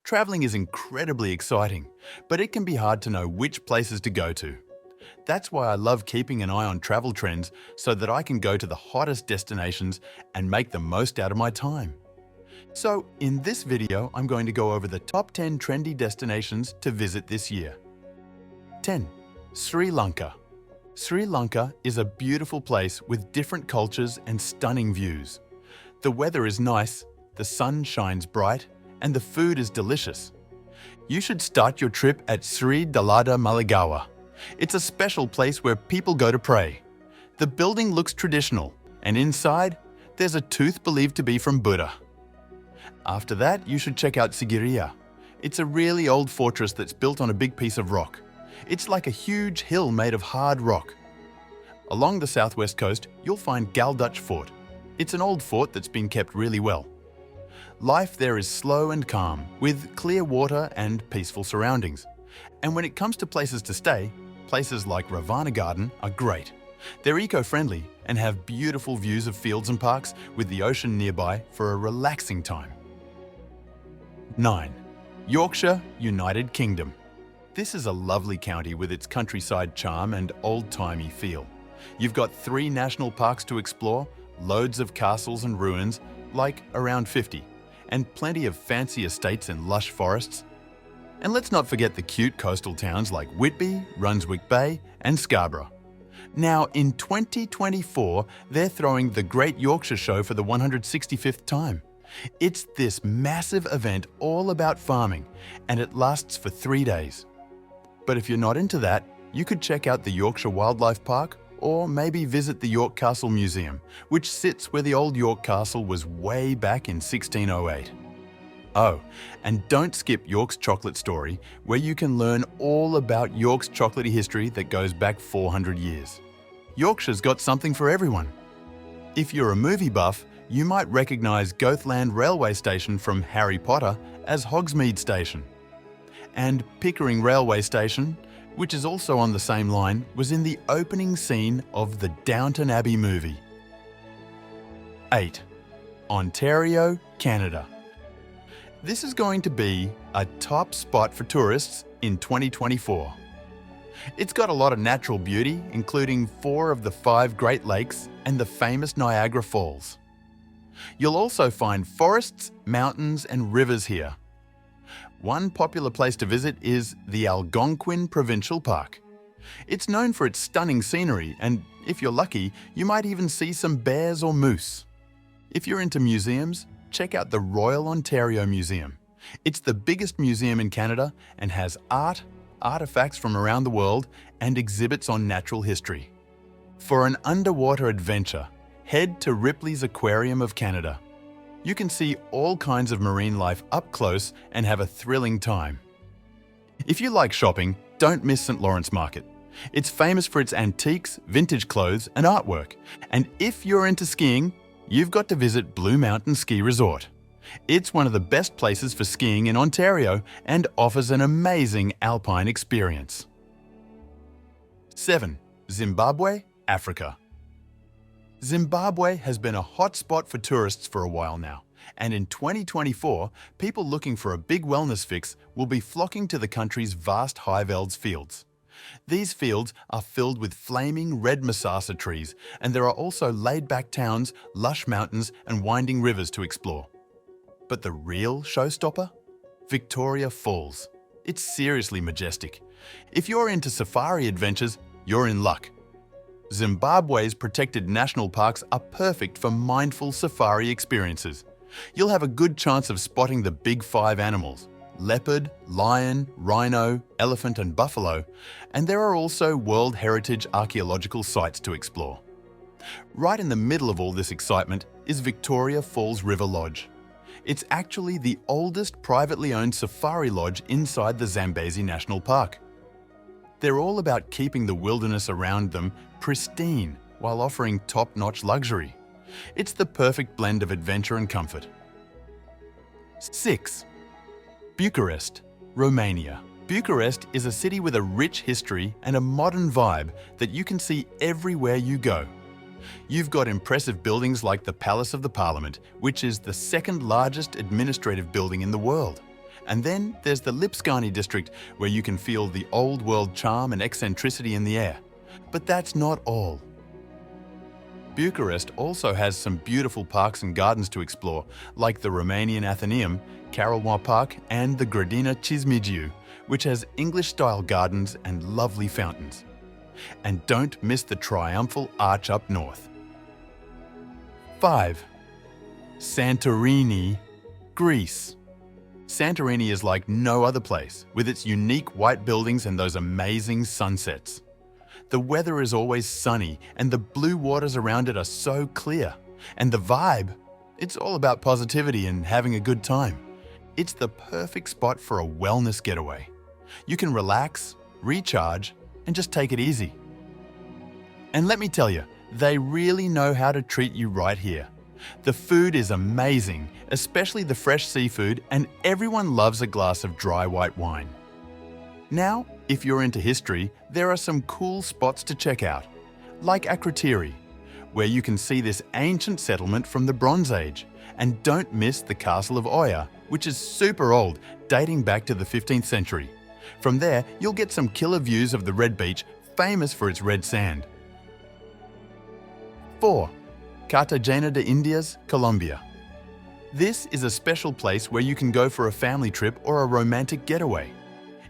Traveling is incredibly exciting, but it can be hard to know which places to go to. That's why I love keeping an eye on travel trends so that I can go to the hottest destinations and make the most out of my time. So, in this video, I'm going to go over the top 10 trendy destinations to visit this year. 10. Sri Lanka. Sri Lanka is a beautiful place with different cultures and stunning views. The weather is nice, the sun shines bright, and the food is delicious. You should start your trip at Sri Dalada Maligawa. It's a special place where people go to pray. The building looks traditional, and inside, there's a tooth believed to be from Buddha. After that, you should check out Sigiriya. It's a really old fortress that's built on a big piece of rock. It's like a huge hill made of hard rock. Along the southwest coast, you'll find Galdutch Fort. It's an old fort that's been kept really well. Life there is slow and calm, with clear water and peaceful surroundings. And when it comes to places to stay, places like Ravana Garden are great. They're eco-friendly and have beautiful views of fields and parks with the ocean nearby for a relaxing time. 9. Yorkshire, United Kingdom. This is a lovely county with its countryside charm and old-timey feel. You've got 3 national parks to explore, loads of castles and ruins, like around 50, and plenty of fancy estates and lush forests. And let's not forget the cute coastal towns like Whitby, Brunswick Bay, and Scarborough. Now, in 2024, they're throwing the Great Yorkshire Show for the 165th time. It's this massive event all about farming, and it lasts for 3 days. But if you're not into that, you could check out the Yorkshire Wildlife Park or maybe visit the York Castle Museum, which sits where the old York Castle was way back in 1608. Oh, and don't skip York's Chocolate Story, where you can learn all about York's chocolatey history that goes back 400 years. Yorkshire's got something for everyone. If you're a movie buff, you might recognise Goathland Railway Station from Harry Potter as Hogsmeade Station. And Pickering Railway Station, which is also on the same line, was in the opening scene of the Downton Abbey movie. 8. Ontario, Canada. This is going to be a top spot for tourists in 2024. It's got a lot of natural beauty, including 4 of the 5 Great Lakes and the famous Niagara Falls. You'll also find forests, mountains, and rivers here. One popular place to visit is the Algonquin Provincial Park. It's known for its stunning scenery, and if you're lucky, you might even see some bears or moose. If you're into museums, check out the Royal Ontario Museum. It's the biggest museum in Canada and has art, artifacts from around the world, and exhibits on natural history. For an underwater adventure, head to Ripley's Aquarium of Canada. You can see all kinds of marine life up close and have a thrilling time. If you like shopping, don't miss St. Lawrence Market. It's famous for its antiques, vintage clothes, and artwork. And if you're into skiing, you've got to visit Blue Mountain Ski Resort. It's one of the best places for skiing in Ontario and offers an amazing alpine experience. 7. Zimbabwe, Africa. Zimbabwe has been a hot spot for tourists for a while now, and in 2024, people looking for a big wellness fix will be flocking to the country's vast high-veld fields. These fields are filled with flaming red masasa trees, and there are also laid-back towns, lush mountains, and winding rivers to explore. But the real showstopper? Victoria Falls. It's seriously majestic. If you're into safari adventures, you're in luck. Zimbabwe's protected national parks are perfect for mindful safari experiences. You'll have a good chance of spotting the big 5 animals: leopard, lion, rhino, elephant, and buffalo, and there are also World Heritage archaeological sites to explore. Right in the middle of all this excitement is Victoria Falls River Lodge. It's actually the oldest privately owned safari lodge inside the Zambezi National Park. They're all about keeping the wilderness around them pristine while offering top-notch luxury. It's the perfect blend of adventure and comfort. 6. Bucharest, Romania. Bucharest is a city with a rich history and a modern vibe that you can see everywhere you go. You've got impressive buildings like the Palace of the Parliament, which is the second largest administrative building in the world. And then there's the Lipskani district, where you can feel the old world charm and eccentricity in the air. But that's not all. Bucharest also has some beautiful parks and gardens to explore, like the Romanian Athenaeum, Karawan Park, and the Grădina Cizmigiu, which has English-style gardens and lovely fountains. And don't miss the triumphal arch up north. 5. Santorini, Greece. Santorini is like no other place, with its unique white buildings and those amazing sunsets. The weather is always sunny, and the blue waters around it are so clear. And the vibe, it's all about positivity and having a good time. It's the perfect spot for a wellness getaway. You can relax, recharge, and just take it easy. And let me tell you, they really know how to treat you right here. The food is amazing, especially the fresh seafood, and everyone loves a glass of dry white wine. Now, if you're into history, there are some cool spots to check out, like Akrotiri, where you can see this ancient settlement from the Bronze Age. And don't miss the Castle of Oya, which is super old, dating back to the 15th century. From there, you'll get some killer views of the Red Beach, famous for its red sand. 4. Cartagena de Indias, Colombia. This is a special place where you can go for a family trip or a romantic getaway.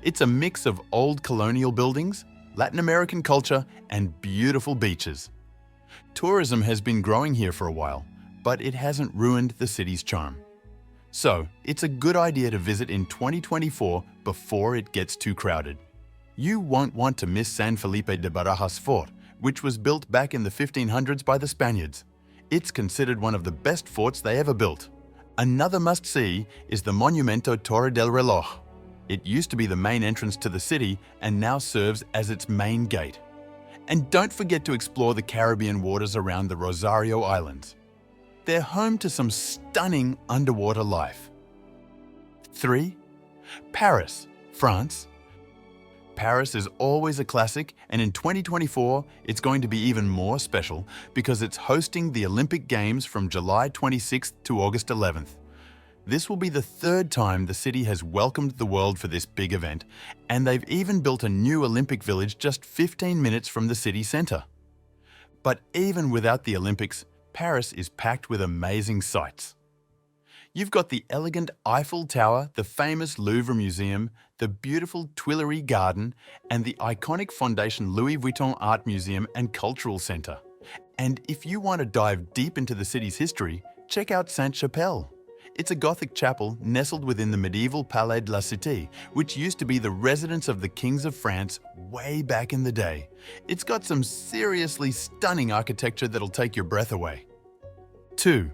It's a mix of old colonial buildings, Latin American culture, and beautiful beaches. Tourism has been growing here for a while, but it hasn't ruined the city's charm. So, it's a good idea to visit in 2024 before it gets too crowded. You won't want to miss San Felipe de Barajas Fort, which was built back in the 1500s by the Spaniards. It's considered one of the best forts they ever built. Another must-see is the Monumento Torre del Reloj. It used to be the main entrance to the city and now serves as its main gate. And don't forget to explore the Caribbean waters around the Rosario Islands. They're home to some stunning underwater life. 3. Paris, France. Paris is always a classic, and in 2024, it's going to be even more special because it's hosting the Olympic Games from July 26th to August 11th. This will be the third time the city has welcomed the world for this big event, and they've even built a new Olympic village just 15 minutes from the city centre. But even without the Olympics, Paris is packed with amazing sights. You've got the elegant Eiffel Tower, the famous Louvre Museum, the beautiful Tuileries Garden, and the iconic Fondation Louis Vuitton Art Museum and Cultural Centre. And if you want to dive deep into the city's history, check out Sainte-Chapelle. It's a Gothic chapel nestled within the medieval Palais de la Cité, which used to be the residence of the kings of France way back in the day. It's got some seriously stunning architecture that'll take your breath away. 2.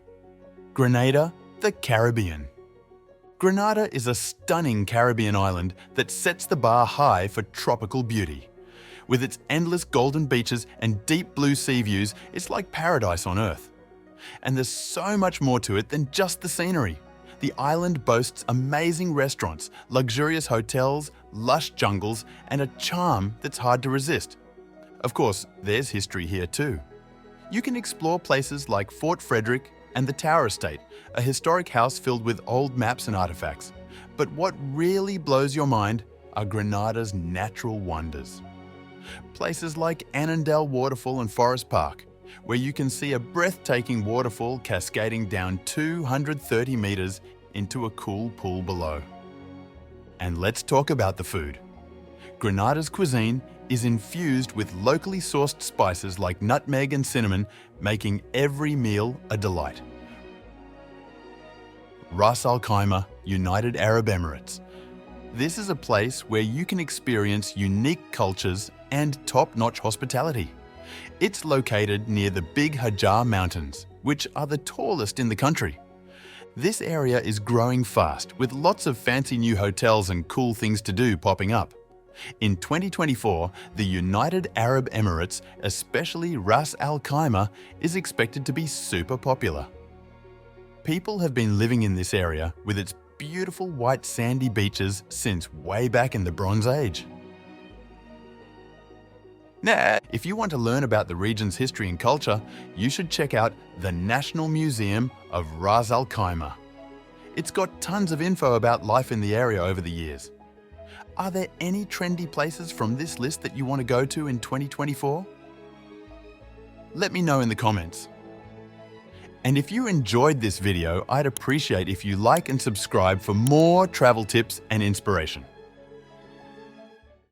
Grenada, the Caribbean. Grenada is a stunning Caribbean island that sets the bar high for tropical beauty. With its endless golden beaches and deep blue sea views, it's like paradise on Earth. And there's so much more to it than just the scenery. The island boasts amazing restaurants, luxurious hotels, lush jungles, and a charm that's hard to resist. Of course, there's history here too. You can explore places like Fort Frederick and the Tower Estate, a historic house filled with old maps and artifacts. But what really blows your mind are Grenada's natural wonders. Places like Annandale Waterfall and Forest Park, where you can see a breathtaking waterfall cascading down 230 meters into a cool pool below. And let's talk about the food. Grenada's cuisine is infused with locally sourced spices like nutmeg and cinnamon, making every meal a delight. Ras Al Khaimah, United Arab Emirates. This is a place where you can experience unique cultures and top-notch hospitality. It's located near the Big Hajar Mountains, which are the tallest in the country. This area is growing fast, with lots of fancy new hotels and cool things to do popping up. In 2024, the United Arab Emirates, especially Ras Al Khaimah, is expected to be super popular. People have been living in this area with its beautiful white sandy beaches since way back in the Bronze Age. Now, if you want to learn about the region's history and culture, you should check out the National Museum of Ras Al Khaimah. It's got tons of info about life in the area over the years. Are there any trendy places from this list that you want to go to in 2024? Let me know in the comments. And if you enjoyed this video, I'd appreciate if you like and subscribe for more travel tips and inspiration.